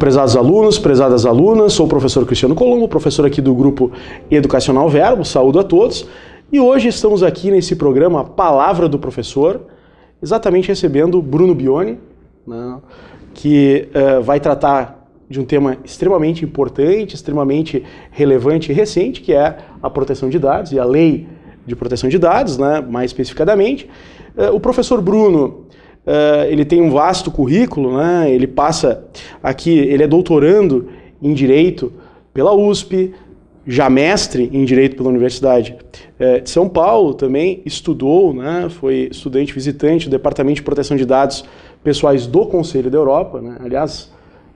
Prezados alunos, prezadas alunas, sou o professor Cristiano Colombo, professor aqui do Grupo Educacional Verbo, saúdo a todos. E hoje estamos aqui nesse programa Palavra do Professor, exatamente recebendo Bruno Bione, né, que vai tratar de um tema extremamente importante, extremamente relevante e recente, que é a proteção de dados e a lei de proteção de dados, né, mais especificadamente. O professor Bruno, ele tem um vasto currículo, né, ele passa aqui, ele é doutorando em Direito pela USP, já mestre em Direito pela Universidade de São Paulo, também estudou, né, foi estudante visitante do Departamento de Proteção de Dados Pessoais do Conselho da Europa, né, aliás,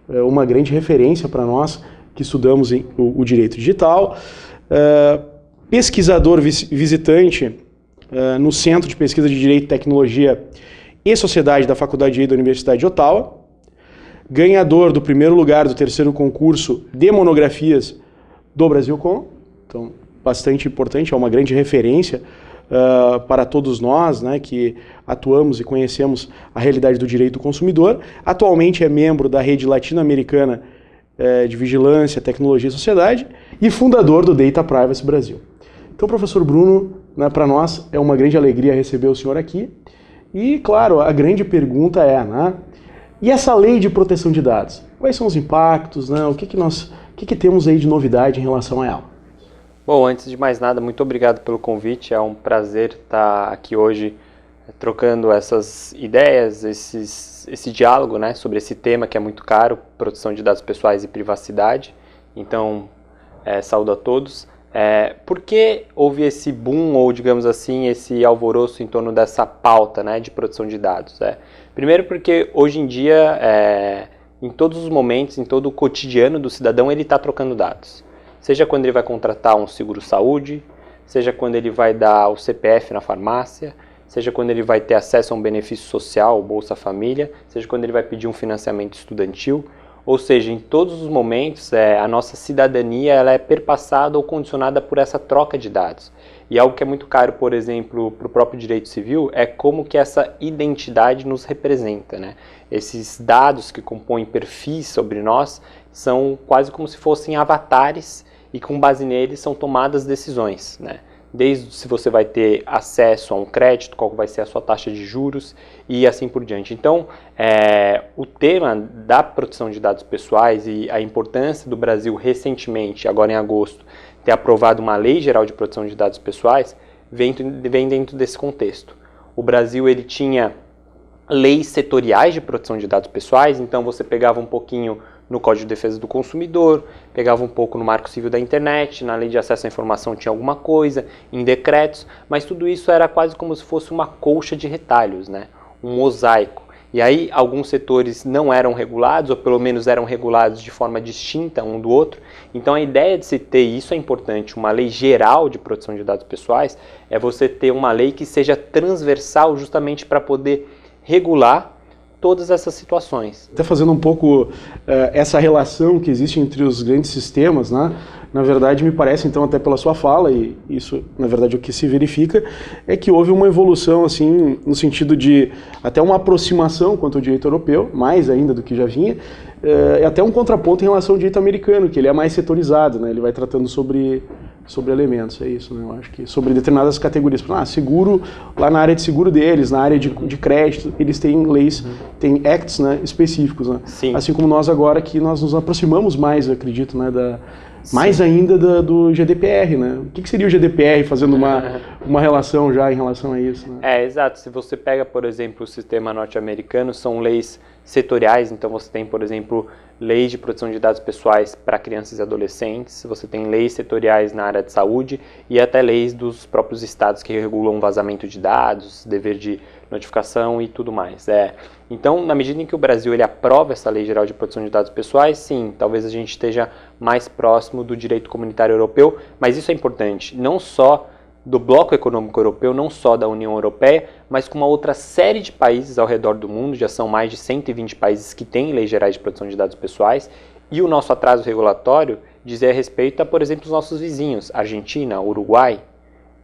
uma grande referência para nós que estudamos o direito digital, pesquisador visitante no Centro de Pesquisa de Direito, Tecnologia e Sociedade da Faculdade de Direito da Universidade de Ottawa, ganhador do primeiro lugar do terceiro concurso de monografias do Brasilcom, então bastante importante, é uma grande referência para todos nós, né, que atuamos e conhecemos a realidade do direito do consumidor. Atualmente é membro da Rede Latino-Americana de Vigilância, Tecnologia e Sociedade e fundador do Data Privacy Brasil. Então, professor Bruno, né, para nós é uma grande alegria receber o senhor aqui. E, claro, a grande pergunta é, né, e essa lei de proteção de dados? Quais são os impactos, né, o que temos aí de novidade em relação a ela? Bom, antes de mais nada, muito obrigado pelo convite. É um prazer estar aqui hoje trocando essas ideias, esse diálogo, né, sobre esse tema que é muito caro, proteção de dados pessoais e privacidade. Então, saúdo a todos. Por que houve esse boom, ou digamos assim, esse alvoroço em torno dessa pauta, né, de proteção de dados? Primeiro porque hoje em dia, em todos os momentos, em todo o cotidiano do cidadão, ele está trocando dados. Seja quando ele vai contratar um seguro-saúde, seja quando ele vai dar o CPF na farmácia, seja quando ele vai ter acesso a um benefício social, Bolsa Família, seja quando ele vai pedir um financiamento estudantil. Ou seja, em todos os momentos, a nossa cidadania ela é perpassada ou condicionada por essa troca de dados. E algo que é muito caro, por exemplo, para o próprio direito civil, é como que essa identidade nos representa, né? Esses dados que compõem perfis sobre nós são quase como se fossem avatares e com base neles são tomadas decisões, né? Desde se você vai ter acesso a um crédito, qual vai ser a sua taxa de juros e assim por diante. Então, o tema da proteção de dados pessoais e a importância do Brasil recentemente, agora em agosto, ter aprovado uma lei geral de proteção de dados pessoais, vem dentro desse contexto. O Brasil ele tinha leis setoriais de proteção de dados pessoais, então você pegava um pouquinho no Código de Defesa do Consumidor, pegava um pouco no Marco Civil da Internet, na Lei de Acesso à Informação tinha alguma coisa, em decretos, mas tudo isso era quase como se fosse uma colcha de retalhos, né? Um mosaico. E aí alguns setores não eram regulados, ou pelo menos eram regulados de forma distinta um do outro. Então a ideia de se ter, isso é importante, uma lei geral de proteção de dados pessoais, é você ter uma lei que seja transversal justamente para poder regular todas essas situações. Até fazendo um pouco essa relação que existe entre os grandes sistemas, né? Na verdade, me parece, então, até pela sua fala, e isso, na verdade, o que se verifica, é que houve uma evolução, assim, no sentido de até uma aproximação quanto ao direito europeu, mais ainda do que já vinha, e até um contraponto em relação ao direito americano, que ele é mais setorizado, né? Ele vai tratando sobre elementos, é isso, né? Eu acho que sobre determinadas categorias. Seguro, lá na área de seguro deles, na área de crédito, eles têm leis, têm acts, né, específicos, né? Sim. Assim como nós agora, que nós nos aproximamos mais, eu acredito, né, mais ainda do GDPR, né? O que seria o GDPR, fazendo uma relação já em relação a isso, né? Exato. Se você pega, por exemplo, o sistema norte-americano, são leis setoriais, então você tem, por exemplo, leis de proteção de dados pessoais para crianças e adolescentes, você tem leis setoriais na área de saúde e até leis dos próprios estados que regulam vazamento de dados, dever de notificação e tudo mais. Então, na medida em que o Brasil ele aprova essa Lei Geral de Proteção de Dados Pessoais, sim, talvez a gente esteja mais próximo do direito comunitário europeu, mas isso é importante, não só do Bloco Econômico Europeu, não só da União Europeia, mas com uma outra série de países ao redor do mundo, já são mais de 120 países que têm leis gerais de proteção de dados pessoais, e o nosso atraso regulatório diz respeito a, por exemplo, os nossos vizinhos, Argentina, Uruguai,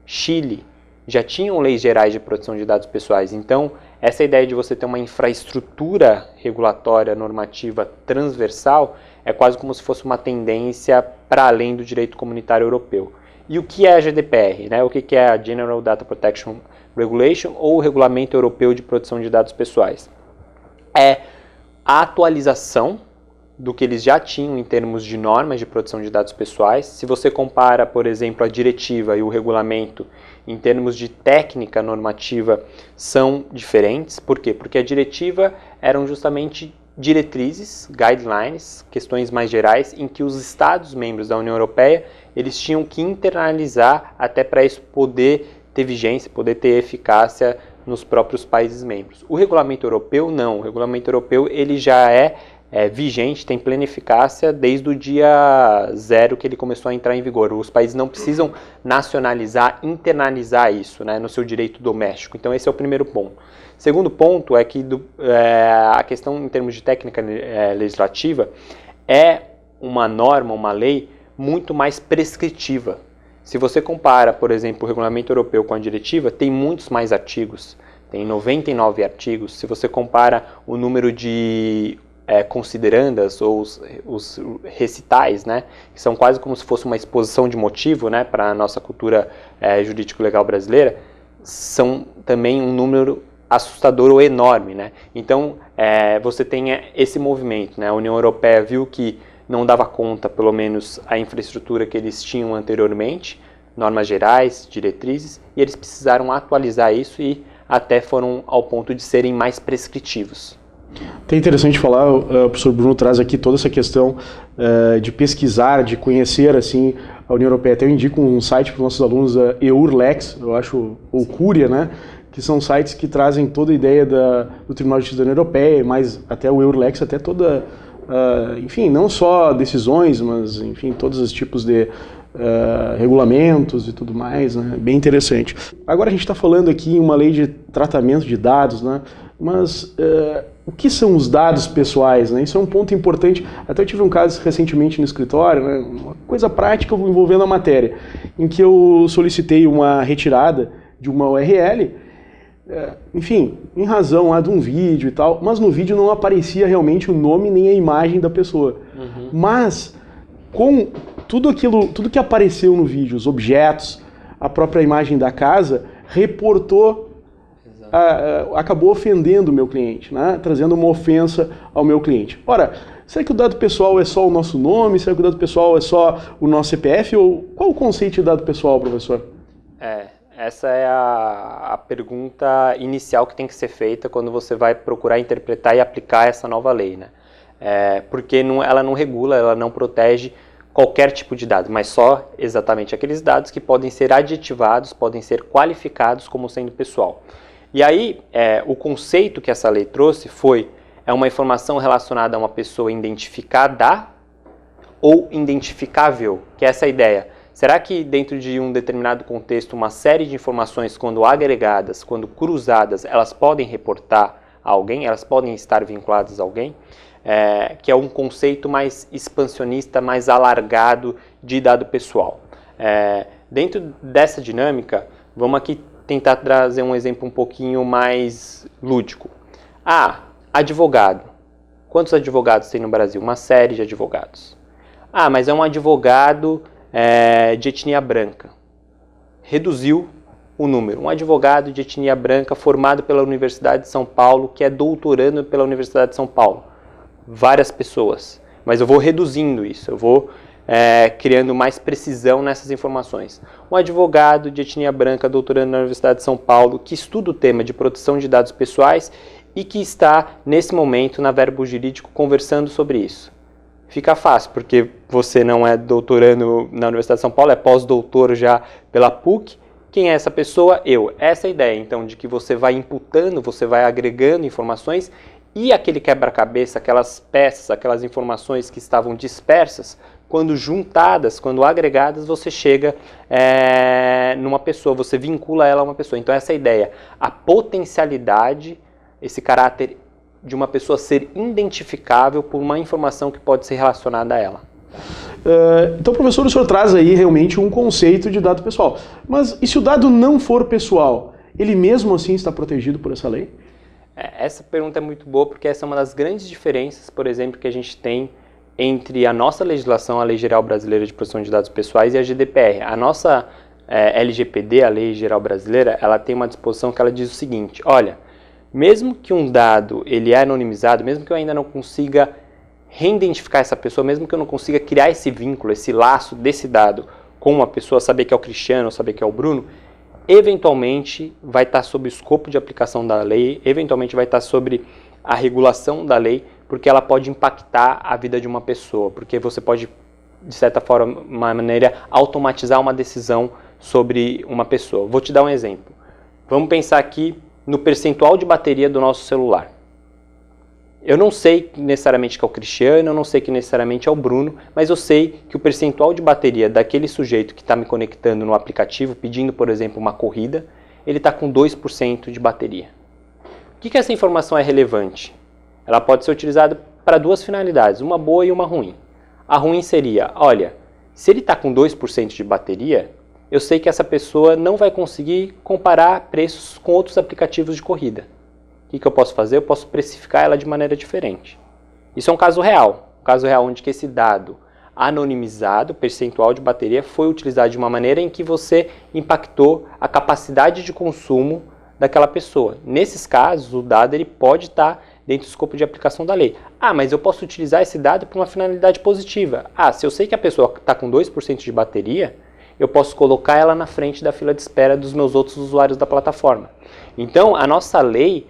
Chile, já tinham leis gerais de proteção de dados pessoais. Então, essa ideia de você ter uma infraestrutura regulatória normativa transversal é quase como se fosse uma tendência para além do direito comunitário europeu. E o que é a GDPR? Né? O que é a General Data Protection Regulation ou o Regulamento Europeu de Proteção de Dados Pessoais? É a atualização do que eles já tinham em termos de normas de proteção de dados pessoais. Se você compara, por exemplo, a diretiva e o regulamento em termos de técnica normativa, são diferentes. Por quê? Porque a diretiva eram justamente diretrizes, guidelines, questões mais gerais, em que os Estados-membros da União Europeia eles tinham que internalizar até para isso poder ter vigência, poder ter eficácia nos próprios países membros. O regulamento europeu não. O regulamento europeu ele já é vigente, tem plena eficácia desde o dia 0 que ele começou a entrar em vigor. Os países não precisam nacionalizar, internalizar isso, né, no seu direito doméstico. Então esse é o primeiro ponto. Segundo ponto é que a questão em termos de técnica legislativa é uma norma, uma lei muito mais prescritiva. Se você compara, por exemplo, o regulamento europeu com a diretiva, tem muitos mais artigos, tem 99 artigos. Se você compara o número de considerandas ou os recitais, né, que são quase como se fosse uma exposição de motivo, né, para a nossa cultura jurídico-legal brasileira, são também um número assustador ou enorme, né? Então, você tem esse movimento, né? A União Europeia viu que não dava conta, pelo menos, a infraestrutura que eles tinham anteriormente, normas gerais, diretrizes, e eles precisaram atualizar isso e até foram ao ponto de serem mais prescritivos. É interessante falar, o professor Bruno traz aqui toda essa questão de pesquisar, de conhecer assim, a União Europeia. Até eu indico um site para os nossos alunos, EURLEX, eu acho, ou Cúria, né? Que são sites que trazem toda a ideia do Tribunal de Justiça da União Europeia, mas até o EURLEX, até toda, enfim, não só decisões, mas enfim, todos os tipos de regulamentos e tudo mais, né? Bem interessante. Agora a gente está falando aqui em uma lei de tratamento de dados, né? Mas o que são os dados pessoais, né? Isso é um ponto importante. Até eu tive um caso recentemente no escritório, né? Uma coisa prática envolvendo a matéria, em que eu solicitei uma retirada de uma URL, enfim, em razão lá de um vídeo e tal, mas no vídeo não aparecia realmente o nome nem a imagem da pessoa. Uhum. Mas com tudo que apareceu no vídeo, os objetos, a própria imagem da casa, reportou, acabou ofendendo o meu cliente, né? Trazendo uma ofensa ao meu cliente. Ora, será que o dado pessoal é só o nosso nome? Será que o dado pessoal é só o nosso CPF? Ou qual o conceito de dado pessoal, professor? Essa é a pergunta inicial que tem que ser feita quando você vai procurar interpretar e aplicar essa nova lei, né? Porque ela não regula, ela não protege qualquer tipo de dado, mas só exatamente aqueles dados que podem ser adjetivados, podem ser qualificados como sendo pessoal. E aí, o conceito que essa lei trouxe é uma informação relacionada a uma pessoa identificada ou identificável, que é essa ideia. Será que dentro de um determinado contexto, uma série de informações, quando agregadas, quando cruzadas, elas podem reportar a alguém, elas podem estar vinculadas a alguém? Que é um conceito mais expansionista, mais alargado de dado pessoal. Dentro dessa dinâmica, vamos aqui tentar trazer um exemplo um pouquinho mais lúdico. Advogado. Quantos advogados tem no Brasil? Uma série de advogados. Mas é um advogado de etnia branca. Reduziu o número. Um advogado de etnia branca formado pela Universidade de São Paulo, que é doutorando pela Universidade de São Paulo. Várias pessoas. Mas eu vou reduzindo isso, eu vou criando mais precisão nessas informações. Um advogado de etnia branca doutorando na Universidade de São Paulo, que estuda o tema de proteção de dados pessoais e que está, nesse momento, na Verbo Jurídico, conversando sobre isso. Fica fácil, porque você não é doutorando na Universidade de São Paulo, é pós-doutor já pela PUC. Quem é essa pessoa? Eu. Essa é a ideia, então, de que você vai imputando, você vai agregando informações e aquele quebra-cabeça, aquelas peças, aquelas informações que estavam dispersas, quando juntadas, quando agregadas, você chega numa pessoa, você vincula ela a uma pessoa. Então, essa é a ideia. A potencialidade, esse caráter de uma pessoa ser identificável por uma informação que pode ser relacionada a ela. Então, professor, o senhor traz aí realmente um conceito de dado pessoal. Mas e se o dado não for pessoal, ele mesmo assim está protegido por essa lei? Essa pergunta é muito boa porque essa é uma das grandes diferenças, por exemplo, que a gente tem entre a nossa legislação, a Lei Geral Brasileira de Proteção de Dados Pessoais, e a GDPR. A nossa LGPD, a Lei Geral Brasileira, ela tem uma disposição que ela diz o seguinte: olha, mesmo que um dado ele é anonimizado, mesmo que eu ainda não consiga reidentificar essa pessoa, mesmo que eu não consiga criar esse vínculo, esse laço desse dado com uma pessoa, saber que é o Cristiano, saber que é o Bruno, eventualmente vai estar sob o escopo de aplicação da lei, eventualmente vai estar sobre a regulação da lei, porque ela pode impactar a vida de uma pessoa, porque você pode, de certa forma, uma maneira, automatizar uma decisão sobre uma pessoa. Vou te dar um exemplo. Vamos pensar aqui no percentual de bateria do nosso celular. Eu não sei necessariamente que é o Cristiano, eu não sei que necessariamente é o Bruno, mas eu sei que o percentual de bateria daquele sujeito que está me conectando no aplicativo, pedindo, por exemplo, uma corrida, ele está com 2% de bateria. Por que essa informação é relevante? Ela pode ser utilizada para duas finalidades, uma boa e uma ruim. A ruim seria, olha, se ele está com 2% de bateria, eu sei que essa pessoa não vai conseguir comparar preços com outros aplicativos de corrida. O que eu posso fazer? Eu posso precificar ela de maneira diferente. Isso é um caso real onde que esse dado anonimizado, percentual de bateria, foi utilizado de uma maneira em que você impactou a capacidade de consumo daquela pessoa. Nesses casos, o dado ele pode estar dentro do escopo de aplicação da lei. Mas eu posso utilizar esse dado para uma finalidade positiva. Se eu sei que a pessoa está com 2% de bateria, eu posso colocar ela na frente da fila de espera dos meus outros usuários da plataforma. Então, a nossa lei,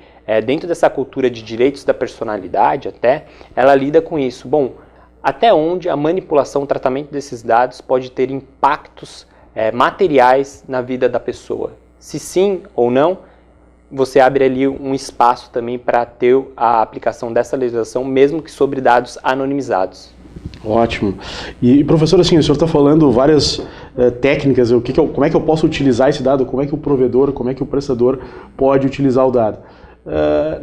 dentro dessa cultura de direitos da personalidade até, ela lida com isso. Bom, até onde a manipulação, o tratamento desses dados pode ter impactos materiais na vida da pessoa? Se sim ou não, você abre ali um espaço também para ter a aplicação dessa legislação, mesmo que sobre dados anonimizados. Ótimo. E professor, assim, o senhor está falando várias técnicas, como é que eu posso utilizar esse dado, como é que o provedor, como é que o prestador pode utilizar o dado.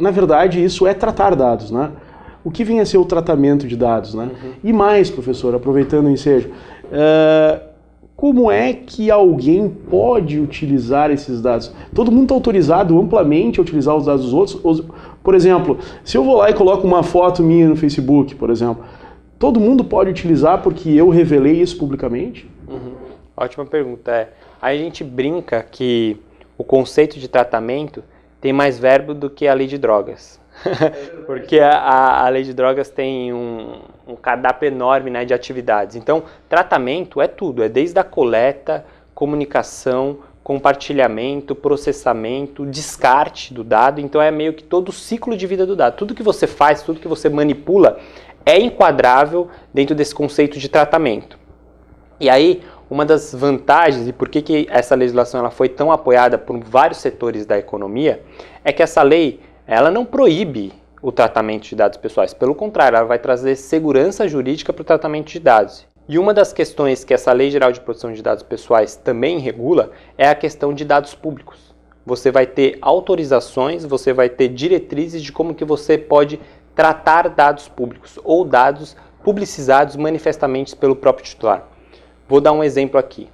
Na verdade, isso é tratar dados, né? O que vem a ser o tratamento de dados, né? Uhum. E mais, professor, aproveitando o ensejo, como é que alguém pode utilizar esses dados? Todo mundo está autorizado amplamente a utilizar os dados dos outros? Por exemplo, se eu vou lá e coloco uma foto minha no Facebook, por exemplo, todo mundo pode utilizar porque eu revelei isso publicamente? Uhum. Ótima pergunta. Aí a gente brinca que o conceito de tratamento tem mais verbo do que a lei de drogas. Porque a lei de drogas tem um cardápio enorme, né, de atividades. Então, tratamento é tudo, é desde a coleta, comunicação, compartilhamento, processamento, descarte do dado. Então, é meio que todo o ciclo de vida do dado. Tudo que você faz, tudo que você manipula é enquadrável dentro desse conceito de tratamento. E aí, uma das vantagens, e por que essa legislação ela foi tão apoiada por vários setores da economia, é que essa lei ela não proíbe o tratamento de dados pessoais. Pelo contrário, ela vai trazer segurança jurídica para o tratamento de dados. E uma das questões que essa Lei Geral de Proteção de Dados Pessoais também regula é a questão de dados públicos. Você vai ter autorizações, você vai ter diretrizes de como que você pode tratar dados públicos ou dados publicizados manifestamente pelo próprio titular. Vou dar um exemplo aqui.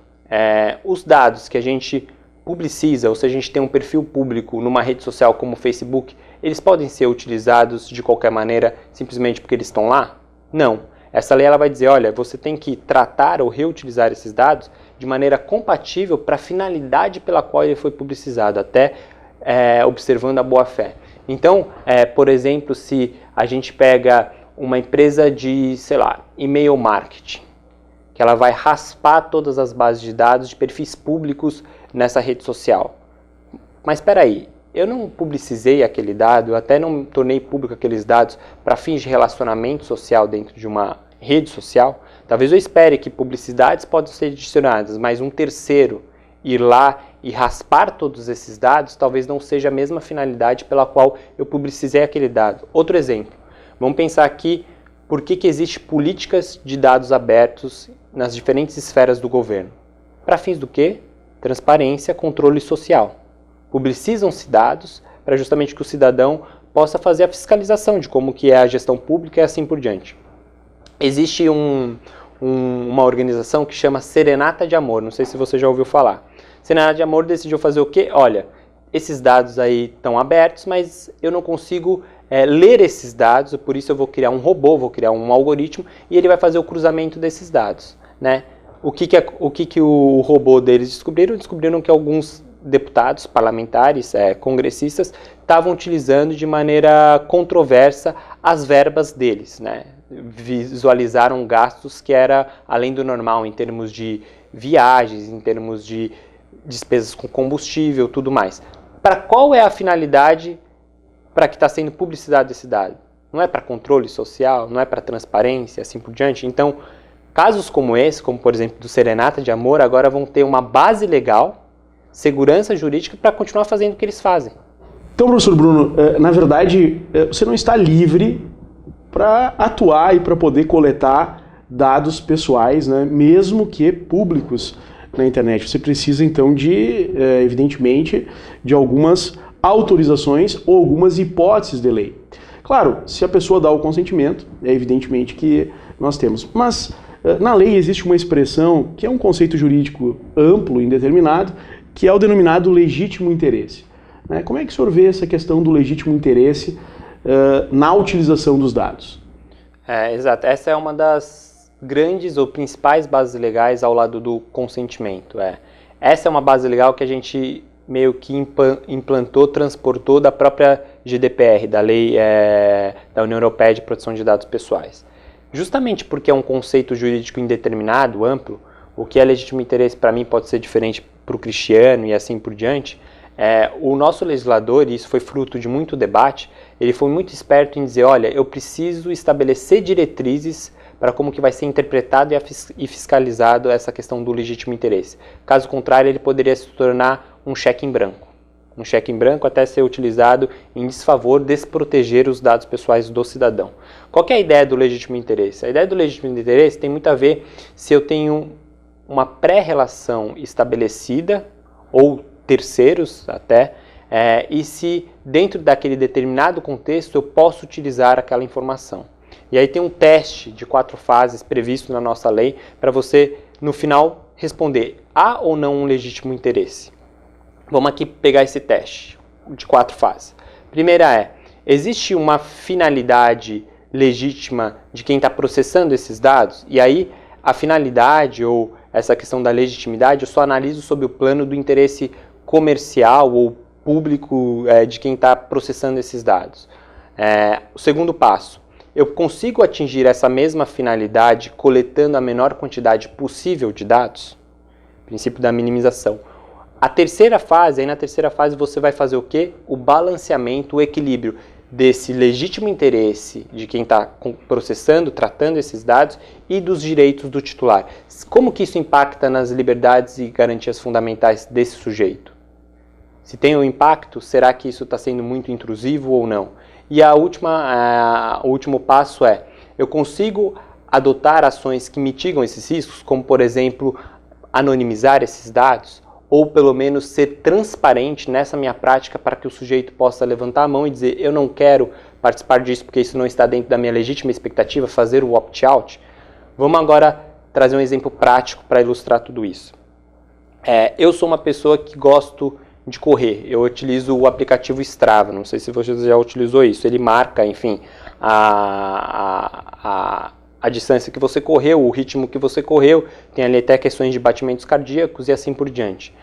Os dados que a gente publiciza, ou se a gente tem um perfil público numa rede social como o Facebook, eles podem ser utilizados de qualquer maneira simplesmente porque eles estão lá? Não. Essa lei ela vai dizer, olha, você tem que tratar ou reutilizar esses dados de maneira compatível para a finalidade pela qual ele foi publicizado, até observando a boa-fé. Então, por exemplo, se a gente pega uma empresa de, sei lá, e-mail marketing, que ela vai raspar todas as bases de dados de perfis públicos nessa rede social. Mas espera aí, eu não publicizei aquele dado, eu até não tornei público aqueles dados para fins de relacionamento social dentro de uma rede social. Talvez eu espere que publicidades possam ser adicionadas, mas um terceiro ir lá e raspar todos esses dados talvez não seja a mesma finalidade pela qual eu publicizei aquele dado. Outro exemplo, vamos pensar aqui por que existe políticas de dados abertos nas diferentes esferas do governo. Para fins do quê? Transparência, controle social. Publicizam-se dados para justamente que o cidadão possa fazer a fiscalização de como que é a gestão pública e assim por diante. Existe um uma organização que chama Serenata de Amor, não sei se você já ouviu falar. Serenata de Amor decidiu fazer o quê? Olha, esses dados aí estão abertos, mas eu não consigo ler esses dados, por isso eu vou criar um robô, vou criar um algoritmo e ele vai fazer o cruzamento desses dados, né? O que o robô deles descobriram? Descobriram que alguns deputados, parlamentares, congressistas, estavam utilizando de maneira controversa as verbas deles, né? Visualizaram gastos que era além do normal em termos de viagens, em termos de despesas com combustível, tudo mais. Para qual é a finalidade para que está sendo publicidade esse dado? Não é para controle social, não é para transparência, assim por diante. Então, casos como esse, como por exemplo do Serenata de Amor, agora vão ter uma base legal, segurança jurídica para continuar fazendo o que eles fazem. Então, professor Bruno, na verdade, você não está livre para atuar e para poder coletar dados pessoais, né, mesmo que públicos na internet. Você precisa, então, evidentemente, de algumas autorizações ou algumas hipóteses de lei. Claro, se a pessoa dá o consentimento, é evidentemente que nós temos. Mas na lei existe uma expressão que é um conceito jurídico amplo, indeterminado, que é o denominado legítimo interesse. Como é que o senhor vê essa questão do legítimo interesse na utilização dos dados? Exato. Essa é uma das grandes ou principais bases legais ao lado do consentimento. Essa é uma base legal que a gente meio que implantou, transportou da própria GDPR, da Lei da União Europeia de Proteção de Dados Pessoais. Justamente porque é um conceito jurídico indeterminado, amplo, o que é legítimo interesse para mim pode ser diferente para o Cristiano e assim por diante. O nosso legislador, e isso foi fruto de muito debate, ele foi muito esperto em dizer, olha, eu preciso estabelecer diretrizes para como que vai ser interpretado e fiscalizado essa questão do legítimo interesse. Caso contrário, ele poderia se tornar um cheque em branco. Um cheque em branco até ser utilizado em desfavor, desproteger os dados pessoais do cidadão. Qual que é a ideia do legítimo interesse? A ideia do legítimo interesse tem muito a ver se eu tenho uma pré-relação estabelecida, ou terceiros até, e se dentro daquele determinado contexto eu posso utilizar aquela informação. E aí tem um teste de 4 fases previsto na nossa lei para você, no final, responder: há ou não um legítimo interesse? Vamos aqui pegar esse teste de 4 fases. Primeira existe uma finalidade legítima de quem está processando esses dados? E aí a finalidade ou essa questão da legitimidade eu só analiso sob o plano do interesse comercial ou público de quem está processando esses dados. O segundo passo, eu consigo atingir essa mesma finalidade coletando a menor quantidade possível de dados? Princípio da minimização. A terceira fase, aí na terceira fase você vai fazer o quê? O balanceamento, o equilíbrio desse legítimo interesse de quem está processando, tratando esses dados e dos direitos do titular. Como que isso impacta nas liberdades e garantias fundamentais desse sujeito? Se tem um impacto, será que isso está sendo muito intrusivo ou não? E o último passo eu consigo adotar ações que mitigam esses riscos, como por exemplo, anonimizar esses dados, ou pelo menos ser transparente nessa minha prática para que o sujeito possa levantar a mão e dizer: eu não quero participar disso porque isso não está dentro da minha legítima expectativa, fazer o opt-out. Vamos agora trazer um exemplo prático para ilustrar tudo isso. Eu sou uma pessoa que gosto de correr, eu utilizo o aplicativo Strava, não sei se você já utilizou isso, ele marca, enfim, a distância que você correu, o ritmo que você correu, tem ali até questões de batimentos cardíacos e assim por diante.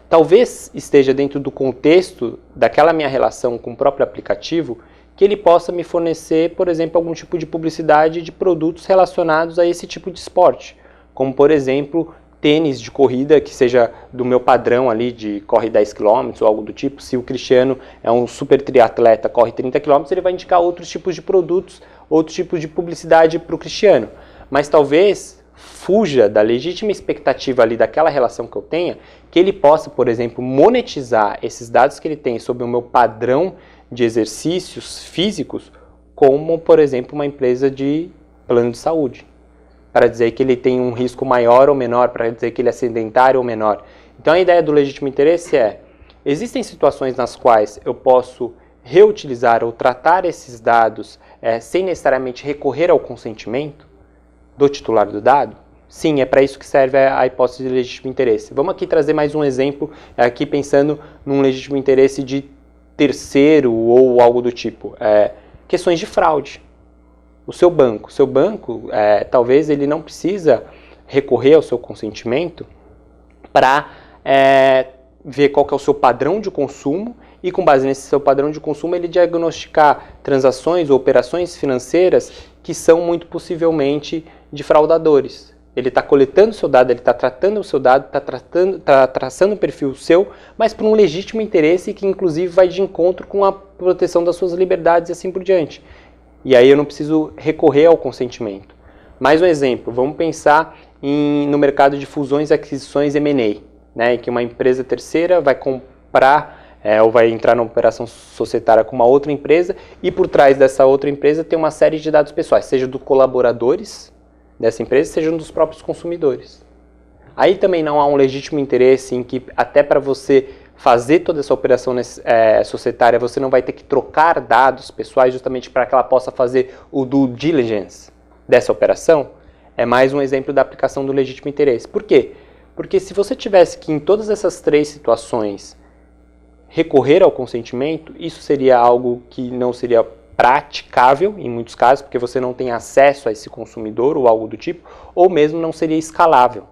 Talvez esteja dentro do contexto daquela minha relação com o próprio aplicativo que ele possa me fornecer, por exemplo, algum tipo de publicidade de produtos relacionados a esse tipo de esporte, como por exemplo, tênis de corrida que seja do meu padrão ali de corre 10 km ou algo do tipo. Se o Cristiano é um super triatleta, corre 30 km, ele vai indicar outros tipos de produtos, outros tipos de publicidade para o Cristiano. Mas talvez fuja da legítima expectativa ali daquela relação que eu tenha, que ele possa, por exemplo, monetizar esses dados que ele tem sobre o meu padrão de exercícios físicos, como, por exemplo, uma empresa de plano de saúde, para dizer que ele tem um risco maior ou menor, para dizer que ele é sedentário ou menor. Então a ideia do legítimo interesse existem situações nas quais eu posso reutilizar ou tratar esses dados sem necessariamente recorrer ao consentimento do titular do dado? sim, é para isso que serve a hipótese de legítimo interesse. Vamos aqui trazer mais um exemplo, aqui pensando num legítimo interesse de terceiro ou algo do tipo. Questões de fraude. O seu banco, talvez ele não precisa recorrer ao seu consentimento para ver qual que é o seu padrão de consumo e, com base nesse seu padrão de consumo, ele diagnosticar transações ou operações financeiras que são muito possivelmente de fraudadores. Ele está coletando o seu dado, ele está tratando o seu dado, está traçando um perfil seu, mas por um legítimo interesse que inclusive vai de encontro com a proteção das suas liberdades e assim por diante. E aí eu não preciso recorrer ao consentimento. Mais um exemplo, vamos pensar no mercado de fusões e aquisições M&A, né, em que uma empresa terceira vai comprar ou vai entrar numa operação societária com uma outra empresa e por trás dessa outra empresa tem uma série de dados pessoais, seja dos colaboradores dessa empresa, seja dos próprios consumidores. Aí também não há um legítimo interesse em que até para você fazer toda essa operação societária você não vai ter que trocar dados pessoais justamente para que ela possa fazer o due diligence dessa operação. É mais um exemplo da aplicação do legítimo interesse. Por quê? Porque se você tivesse que em todas essas três situações recorrer ao consentimento, isso seria algo que não seria praticável em muitos casos, porque você não tem acesso a esse consumidor ou algo do tipo, ou mesmo não seria escalável.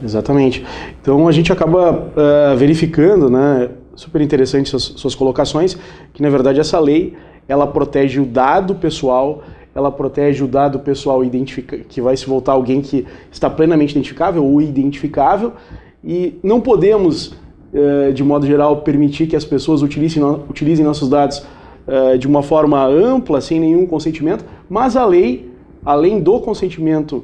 Exatamente. Então a gente acaba verificando, né, super interessante suas colocações, que na verdade essa lei ela protege o dado pessoal, ela protege o dado pessoal que vai se voltar alguém que está plenamente identificável ou identificável, e não podemos, de modo geral, permitir que as pessoas utilizem nossos dados de uma forma ampla, sem nenhum consentimento, mas a lei, além do consentimento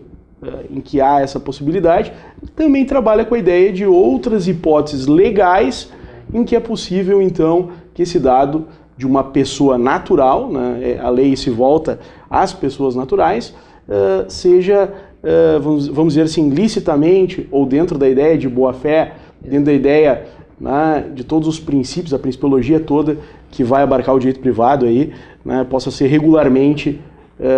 em que há essa possibilidade, também trabalha com a ideia de outras hipóteses legais em que é possível, então, que esse dado de uma pessoa natural, né, a lei se volta às pessoas naturais, seja, vamos dizer assim, licitamente, ou dentro da ideia de boa-fé, dentro da ideia, né, de todos os princípios, a principiologia toda que vai abarcar o direito privado aí, né, possa ser regularmente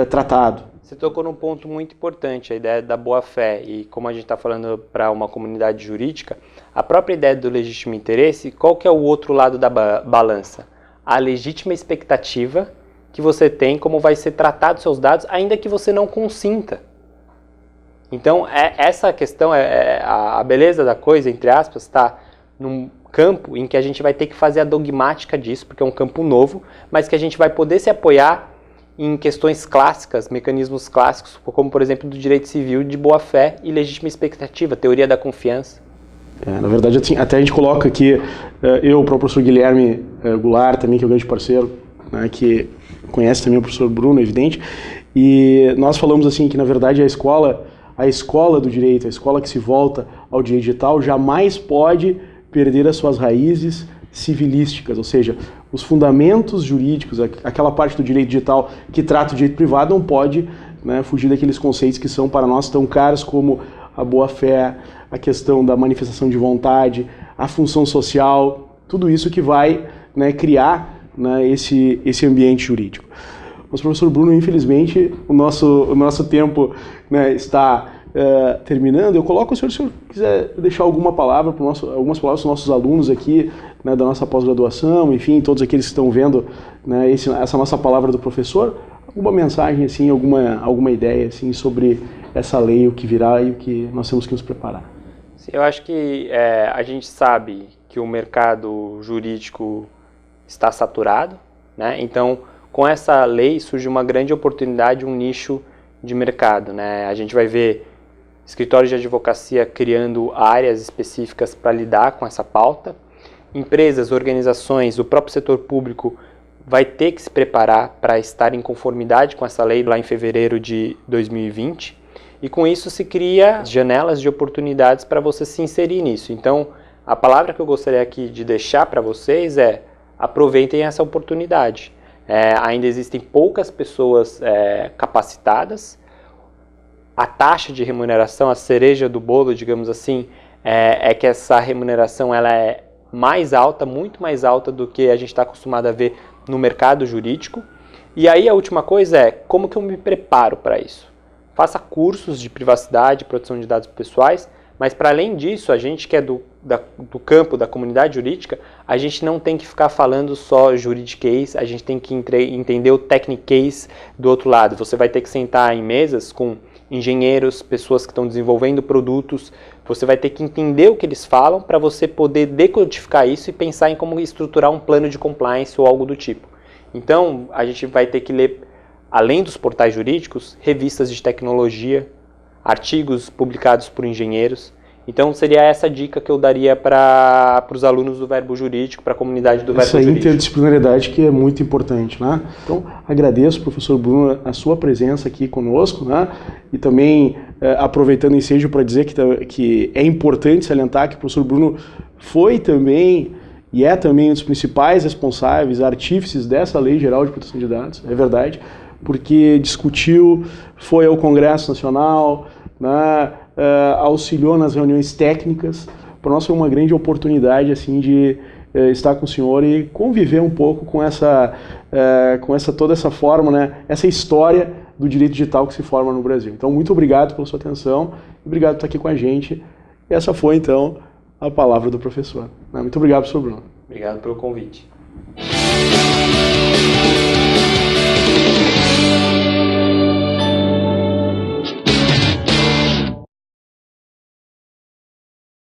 tratado. Você tocou num ponto muito importante, a ideia da boa-fé, e como a gente está falando para uma comunidade jurídica, a própria ideia do legítimo interesse, qual que é o outro lado da balança? A legítima expectativa que você tem como vai ser tratado seus dados, ainda que você não consinta. Então, essa questão, a beleza da coisa, entre aspas, está num campo em que a gente vai ter que fazer a dogmática disso, porque é um campo novo, mas que a gente vai poder se apoiar em questões clássicas, mecanismos clássicos, como, por exemplo, do direito civil de boa-fé e legítima expectativa, teoria da confiança. Na verdade, assim, até a gente coloca aqui, o professor Guilherme Goulart, também, que é um grande parceiro, né, que conhece também o professor Bruno, é evidente, e nós falamos assim que, na verdade, a escola do direito, a escola que se volta ao direito digital, jamais pode perder as suas raízes civilísticas, ou seja, os fundamentos jurídicos, aquela parte do direito digital que trata o direito privado não pode, né, fugir daqueles conceitos que são para nós tão caros como a boa-fé, a questão da manifestação de vontade, a função social, tudo isso que vai, né, criar, né, esse ambiente jurídico. Mas, professor Bruno, infelizmente, o nosso tempo, né, está terminando. Eu coloco o senhor, se o senhor quiser deixar algumas palavras para os nossos alunos aqui, né, da nossa pós-graduação, enfim, todos aqueles que estão vendo, né, essa nossa palavra do professor, alguma mensagem, assim, alguma ideia assim, sobre essa lei, o que virá e o que nós temos que nos preparar. Sim, eu acho que a gente sabe que o mercado jurídico está saturado, né? Então, com essa lei surge uma grande oportunidade, um nicho de mercado, né? A gente vai ver escritórios de advocacia criando áreas específicas para lidar com essa pauta. Empresas, organizações, o próprio setor público vai ter que se preparar para estar em conformidade com essa lei lá em fevereiro de 2020. E com isso se cria janelas de oportunidades para você se inserir nisso. Então, a palavra que eu gostaria aqui de deixar para vocês é: aproveitem essa oportunidade. Ainda existem poucas pessoas capacitadas. A taxa de remuneração, a cereja do bolo, digamos assim, é que essa remuneração ela é mais alta, muito mais alta do que a gente está acostumado a ver no mercado jurídico. E aí a última coisa é: como que eu me preparo para isso? faça cursos de privacidade e proteção de dados pessoais, mas para além disso, a gente que é do campo da comunidade jurídica, a gente não tem que ficar falando só juridiquês, a gente tem que entender o techniquez do outro lado. Você vai ter que sentar em mesas com engenheiros, pessoas que estão desenvolvendo produtos, você vai ter que entender o que eles falam para você poder decodificar isso e pensar em como estruturar um plano de compliance ou algo do tipo. Então, a gente vai ter que ler, além dos portais jurídicos, revistas de tecnologia, artigos publicados por engenheiros. Então, seria essa dica que eu daria para os alunos do Verbo Jurídico, para a comunidade do Verbo Jurídico. Essa interdisciplinaridade que é muito importante, né? Então, agradeço, professor Bruno, a sua presença aqui conosco, né? E também, aproveitando o ensejo para dizer que é importante salientar que o professor Bruno foi também e é também um dos principais responsáveis, artífices dessa Lei Geral de Proteção de Dados, é verdade, porque discutiu, foi ao Congresso Nacional, né, auxiliou nas reuniões técnicas. Para nós foi uma grande oportunidade assim, de estar com o senhor e conviver um pouco com toda essa forma, né, essa história do direito digital que se forma no Brasil. Então, muito obrigado pela sua atenção, obrigado por estar aqui com a gente. E essa foi, então, a palavra do professor. Muito obrigado, professor Bruno. Obrigado pelo convite.